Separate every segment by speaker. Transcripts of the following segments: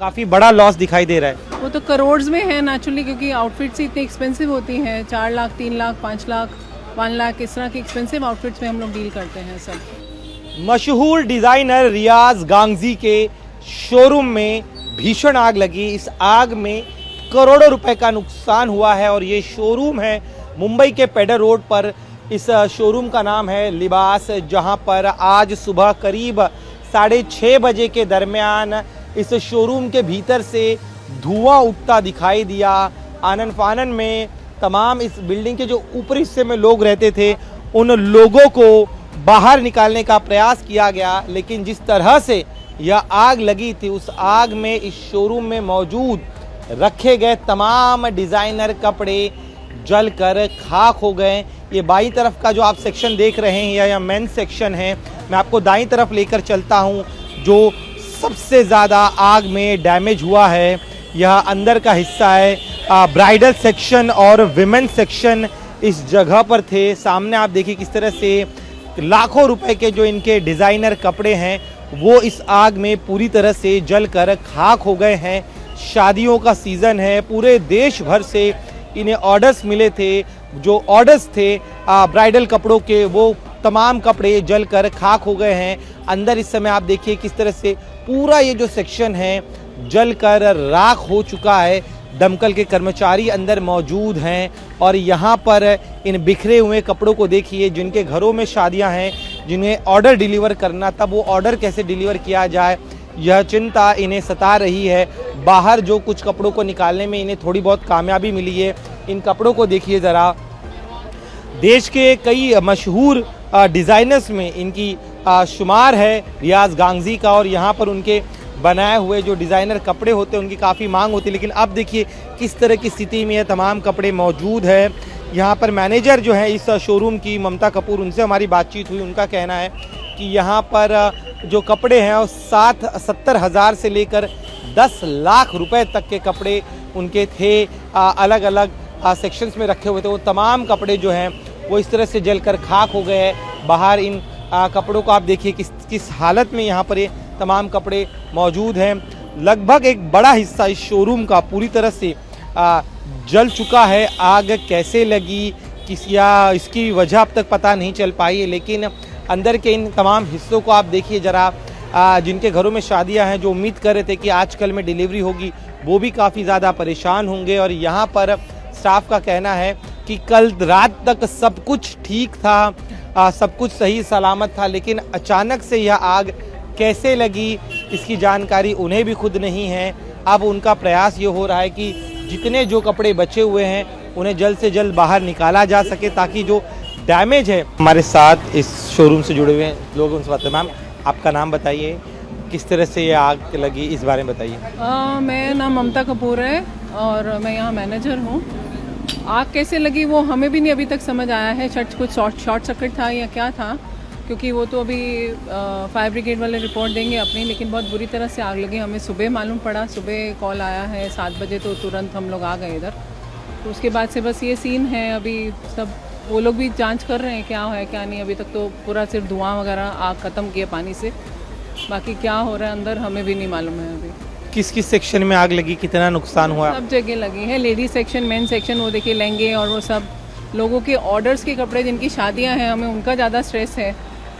Speaker 1: काफ़ी बड़ा लॉस दिखाई दे रहा है।
Speaker 2: वो तो करोड़ में है नेचुरली, क्योंकि आउटफिट्स इतनी एक्सपेंसिव होती हैं। 4 लाख, 3 लाख, 5 लाख, 1 लाख, इस तरह की एक्सपेंसिव आउटफिट्स में हम लोग डील करते हैं सब।
Speaker 1: मशहूर डिज़ाइनर रियाज गांगजी के शोरूम में भीषण आग लगी। इस आग में करोड़ों रुपए का नुकसान हुआ है और ये शोरूम है मुंबई के पेडर रोड पर। इस शोरूम का नाम है लिबास, जहां पर आज सुबह करीब 6:30 बजे के दरमियान इस शोरूम के भीतर से धुआं उठता दिखाई दिया। आनन फानन में तमाम इस बिल्डिंग के जो ऊपरी हिस्से में लोग रहते थे उन लोगों को बाहर निकालने का प्रयास किया गया, लेकिन जिस तरह से यह आग लगी थी उस आग में इस शोरूम में मौजूद रखे गए तमाम डिज़ाइनर कपड़े जलकर खाक हो गए। ये बाईं तरफ का जो आप सेक्शन देख रहे हैं यह मेंस सेक्शन है। मैं आपको दाईं तरफ लेकर चलता हूँ। जो सबसे ज़्यादा आग में डैमेज हुआ है यह अंदर का हिस्सा है। ब्राइडल सेक्शन और विमेन सेक्शन इस जगह पर थे। सामने आप देखिए किस तरह से लाखों रुपए के जो इनके डिज़ाइनर कपड़े हैं वो इस आग में पूरी तरह से जलकर खाक हो गए हैं। शादियों का सीज़न है, पूरे देश भर से इन्हें ऑर्डर्स मिले थे। जो ऑर्डर्स थे ब्राइडल कपड़ों के वो तमाम कपड़े जलकर खाक हो गए हैं। अंदर इस समय आप देखिए किस तरह से पूरा ये जो सेक्शन है जलकर राख हो चुका है। दमकल के कर्मचारी अंदर मौजूद हैं और यहाँ पर इन बिखरे हुए कपड़ों को देखिए। जिनके घरों में शादियाँ हैं, जिन्हें ऑर्डर डिलीवर करना था, वो ऑर्डर कैसे डिलीवर किया जाए यह चिंता इन्हें सता रही है। बाहर जो कुछ कपड़ों को निकालने में इन्हें थोड़ी बहुत कामयाबी मिली है। इन कपड़ों को देखिए ज़रा। देश के कई मशहूर डिज़ाइनर्स में इनकी शुमार है रियाज गांगजी का, और यहाँ पर उनके बनाए हुए जो डिज़ाइनर कपड़े होते हैं उनकी काफ़ी मांग होती है। लेकिन अब देखिए किस तरह की स्थिति में ये तमाम कपड़े मौजूद है। यहाँ पर मैनेजर जो है इस शोरूम की, ममता कपूर, उनसे हमारी बातचीत हुई। उनका कहना है कि यहाँ पर जो कपड़े हैं वो 70 हज़ार से लेकर 10 लाख रुपए तक के कपड़े उनके थे। अलग अलग सेक्शंस में रखे हुए थे। वो तमाम कपड़े जो हैं वो इस तरह से जलकर खाक हो गए हैं। बाहर इन कपड़ों को आप देखिए किस हालत में यहाँ पर ये तमाम कपड़े मौजूद हैं। लगभग एक बड़ा हिस्सा इस शोरूम का पूरी तरह से जल चुका है। आग कैसे लगी या इसकी वजह अब तक पता नहीं चल पाई है, लेकिन अंदर के इन तमाम हिस्सों को आप देखिए ज़रा। जिनके घरों में शादियां हैं, जो उम्मीद कर रहे थे कि आज कल में डिलीवरी होगी, वो भी काफ़ी ज़्यादा परेशान होंगे। और यहाँ पर स्टाफ का कहना है कि कल रात तक सब कुछ ठीक था, सब कुछ सही सलामत था, लेकिन अचानक से यह आग कैसे लगी इसकी जानकारी उन्हें भी खुद नहीं है। अब उनका प्रयास ये हो रहा है कि जितने जो कपड़े बचे हुए हैं उन्हें जल्द से जल्द बाहर निकाला जा सके, ताकि जो डैमेज है। हमारे साथ इस शोरूम से जुड़े हुए लोग, उनसे बात है। मैम, आपका नाम बताइए, किस तरह से ये आग लगी, इस बारे में बताइए।
Speaker 2: मेरा नाम ममता कपूर है और मैं यहाँ मैनेजर हूँ। आग कैसे लगी वो हमें भी नहीं अभी तक समझ आया है। कुछ शॉर्ट सर्किट था या क्या था, क्योंकि वो तो अभी फायर ब्रिगेड वाले रिपोर्ट देंगे अपनी। लेकिन बहुत बुरी तरह से आग लगी। हमें सुबह मालूम पड़ा, सुबह कॉल आया है 7 बजे, तो तुरंत हम लोग आ गए इधर। तो उसके बाद से बस ये सीन है। अभी सब वो लोग भी जांच कर रहे हैं क्या है क्या नहीं। अभी तक तो पूरा सिर्फ धुआं वगैरह आग ख़त्म किया पानी से, बाकी क्या हो रहा है अंदर हमें भी नहीं मालूम है अभी।
Speaker 1: किस किस सेक्शन में आग लगी, कितना नुकसान हुआ?
Speaker 2: सब जगह लगी है। लेडीज सेक्शन, मेन सेक्शन, वो देखिए लहंगे और वो सब लोगों के ऑर्डर्स के कपड़े जिनकी शादियां हैं, हमें उनका ज़्यादा स्ट्रेस है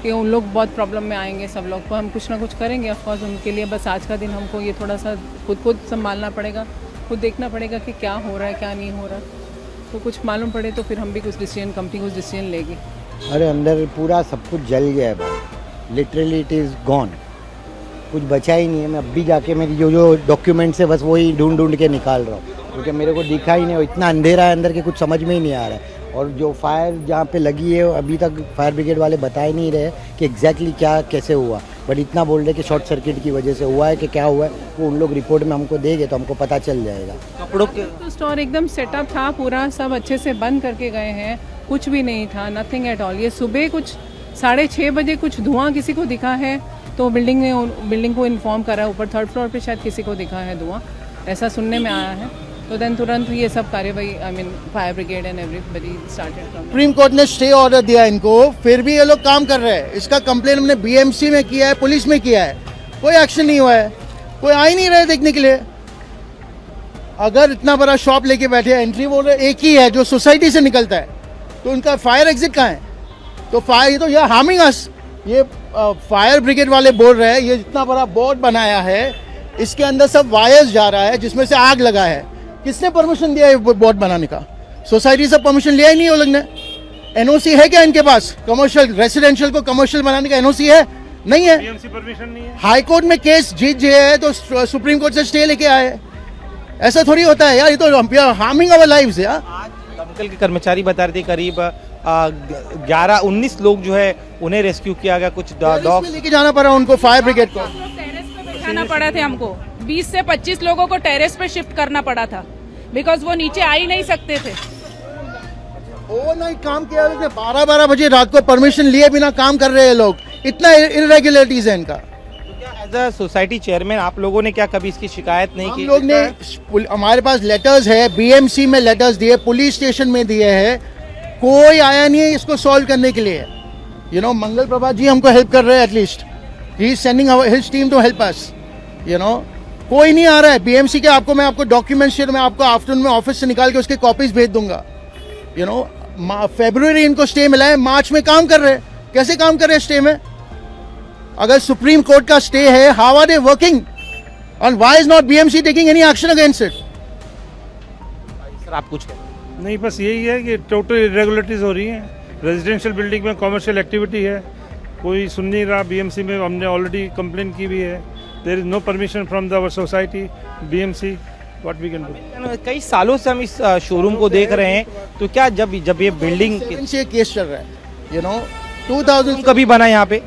Speaker 2: कि उन लोग बहुत प्रॉब्लम में आएंगे। सब लोग को हम कुछ ना कुछ करेंगे ऑफकोर्स उनके लिए। बस आज का दिन हमको ये थोड़ा सा खुद संभालना पड़ेगा, खुद देखना पड़ेगा कि क्या हो रहा है क्या नहीं हो रहा। तो कुछ मालूम पड़े तो फिर हम भी कुछ डिसीजन, कंपनी कुछ डिसीजन लेगी।
Speaker 3: अरे अंदर पूरा सब कुछ जल गया है भाई, लिटरली इट इज़ गॉन, कुछ बचा ही नहीं है। मैं अब भी जाके मेरी जो डॉक्यूमेंट्स है बस वही ढूंढ के निकाल रहा हूँ, क्योंकि मेरे को दिखा ही नहीं। इतना अंधेरा है अंदर के कुछ समझ में ही नहीं आ रहा है। और जो फायर जहाँ पे लगी है अभी तक फायर ब्रिगेड वाले बता ही नहीं रहे कि एग्जैक्टली क्या कैसे हुआ, बट इतना बोल रहे कि शॉर्ट सर्किट की वजह से हुआ है कि क्या हुआ है वो उन लोग रिपोर्ट में हमको देंगे तो हमको पता चल जाएगा।
Speaker 1: कपड़ों के
Speaker 2: तो स्टोर एकदम सेटअप था पूरा, सब अच्छे से बंद करके गए हैं, कुछ भी नहीं था, नथिंग एट ऑल। ये सुबह कुछ 6:30 बजे कुछ धुआं किसी को दिखा है तो बिल्डिंग को इन्फॉर्म करा, ऊपर 3rd फ्लोर पे शायद किसी को दिखा है धुआं, ऐसा सुनने में आया है। तो देन तुरंत ये सब कार्यवाही, I mean fire brigade and everybody started from.
Speaker 4: Supreme court ने स्टे ऑर्डर दिया इनको, फिर भी ये लोग काम कर रहे हैं। इसका कंप्लेन हमने बीएमसी में किया है, पुलिस में किया है, कोई एक्शन नहीं हुआ है। कोई आ ही नहीं रहे देखने के लिए। अगर इतना बड़ा शॉप लेके बैठे हैं, एंट्री बोल रहे एक ही है जो सोसाइटी से निकलता है, तो उनका फायर एग्जिट कहाँ है? तो फायर, ये तो ये हार्मिंग अस। ये फायर ब्रिगेड वाले बोल रहे हैं ये इतना बड़ा बोर्ड बनाया है, इसके अंदर सब वायर्स जा रहा है जिसमें से आग लगा है। किसने परमिशन दिया है बोर्ड बनाने का? सोसाइटी से परमिशन लिया ही नहीं वो लोग ने। एनओसी है क्या इनके पास? कमर्शियल रेसिडेंशियल को कमर्शियल बनाने का एनओसी है? नहीं है।
Speaker 5: बीएमसी परमिशन नहीं है।
Speaker 4: हाई कोर्ट में केस जीत गए है तो सुप्रीम कोर्ट से स्टे लेके आए। ऐसा थोड़ी होता है यार, ये तो हार्मिंग अवर लाइव्स है यार।
Speaker 1: दमकल के कर्मचारी बता रहे थे करीब 11-19 लोग जो है उन्हें रेस्क्यू किया गया, कुछ डॉग्स
Speaker 4: लेके जाना पड़ा उनको, फायर ब्रिगेड को।
Speaker 6: टेरेस पे बैठाना पड़ा था हमको। 20 से 25 लोगों को टेरेस पे शिफ्ट करना पड़ा था, बिकॉज वो नीचे आ ही नहीं सकते थे।
Speaker 4: ओवरनाइट काम किया, 12-12 बजे रात को परमिशन लिए बिना काम कर रहे हैं लोग। इतना इरेगुलरिटीज है इनका।
Speaker 1: एज अ सोसाइटी चेयरमैन आप लोगों ने क्या कभी इसकी शिकायत नहीं
Speaker 4: हम
Speaker 1: की?
Speaker 4: लोग ने, हमारे पास लेटर्स है, बीएमसी में लेटर्स दिए, पुलिस स्टेशन में दिए हैं, कोई आया नहीं है इसको सॉल्व करने के लिए। यू नो, मंगल प्रभा जी हमको हेल्प कर रहे हैं, at least he is sending his team to help us. You know, कोई नहीं आ रहा है बीएमसी के। मैं आपको डॉक्यूमेंट्स मैं आपको आफ्टरनून में ऑफिस से निकाल के उसके कॉपीज भेज दूंगा। यू नो, फरवरी इनको स्टे मिला है, मार्च में काम कर रहे हैं। कैसे काम कर रहे हैं स्टे में? अगर सुप्रीम कोर्ट का स्टे है, how are they working and why is not BMC taking any action against it?
Speaker 1: Sir आप कुछ कहें?
Speaker 5: नहीं, बस यही है कि टोटल इरेगुलरिटीज हो रही हैं। रेजिडेंशियल बिल्डिंग में कमर्शियल एक्टिविटी है, कोई सुन नहीं रहा। बीएमसी में हमने ऑलरेडी कंप्लेन की भी है। There is no permission from the our society, BMC, what we can do.
Speaker 1: कई सालों से हम इस शोरूम को देख रहे हैं, तो क्या जब ये बिल्डिंग
Speaker 4: से केस चल रहा है, यू नो, 2000
Speaker 1: कभी बना यहाँ पे?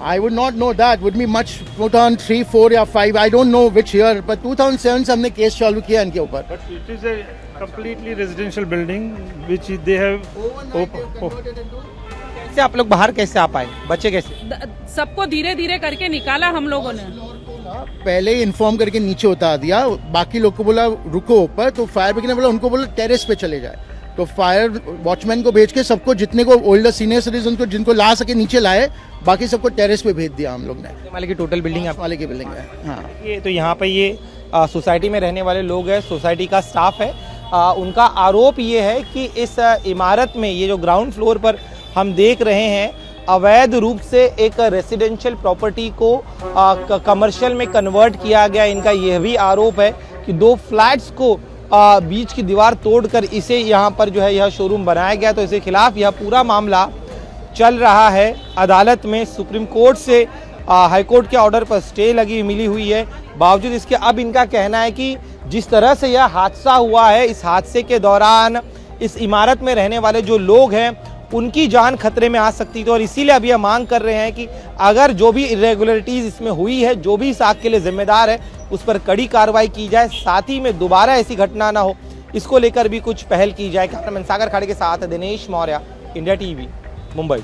Speaker 4: I would not know that. Would be much put on 3, 4 या 5. I don't know which year. But 2007 से हमने केस चालू किया इनके ऊपर।
Speaker 5: But it is a completely residential building which they have
Speaker 1: कैसे आप लोग बाहर कैसे आ पाए? बचे कैसे?
Speaker 6: सबको धीरे धीरे करके निकाला हम लोगों ने।
Speaker 4: पहले ही इन्फॉर्म करके नीचे उतार दिया, बाकी लोग को बोला रुको ऊपर, तो फायर ब्रिगेड ने बोला उनको बोला टेरेस पे चले जाए। तो फायर वॉचमैन को भेज के सबको, जितने को ओल्डर सीनियर सिटीजन को जिनको ला सके नीचे लाए, बाकी सबको टेरेस पे भेज दिया हम लोग ने।
Speaker 1: वाले की टोटल बिल्डिंग आप
Speaker 4: वाले की बिल्डिंग है। हाँ,
Speaker 1: ये तो यहाँ पे ये सोसाइटी में रहने वाले लोग हैं, सोसाइटी का स्टाफ है। उनका आरोप ये है कि इस इमारत में, ये जो ग्राउंड फ्लोर पर हम देख रहे हैं, अवैध रूप से एक रेसिडेंशियल प्रॉपर्टी को कमर्शियल में कन्वर्ट किया गया। इनका यह भी आरोप है कि 2 फ्लैट्स को बीच की दीवार तोड़कर इसे यहाँ पर जो है यह शोरूम बनाया गया। तो इसके खिलाफ यह पूरा मामला चल रहा है अदालत में। सुप्रीम कोर्ट से हाई कोर्ट के ऑर्डर पर स्टे मिली हुई है। बावजूद इसके अब इनका कहना है कि जिस तरह से यह हादसा हुआ है, इस हादसे के दौरान इस इमारत में रहने वाले जो लोग हैं उनकी जान खतरे में आ सकती थी, और इसीलिए अब यह मांग कर रहे हैं कि अगर जो भी इरेगुलरिटीज इसमें हुई है, जो भी इस आग के लिए जिम्मेदार है, उस पर कड़ी कार्रवाई की जाए, साथ ही में दोबारा ऐसी घटना ना हो, इसको लेकर भी कुछ पहल की जाए। कैमरामैन सागर खाड़े के साथ दिनेश मौर्य, इंडिया टीवी, मुंबई।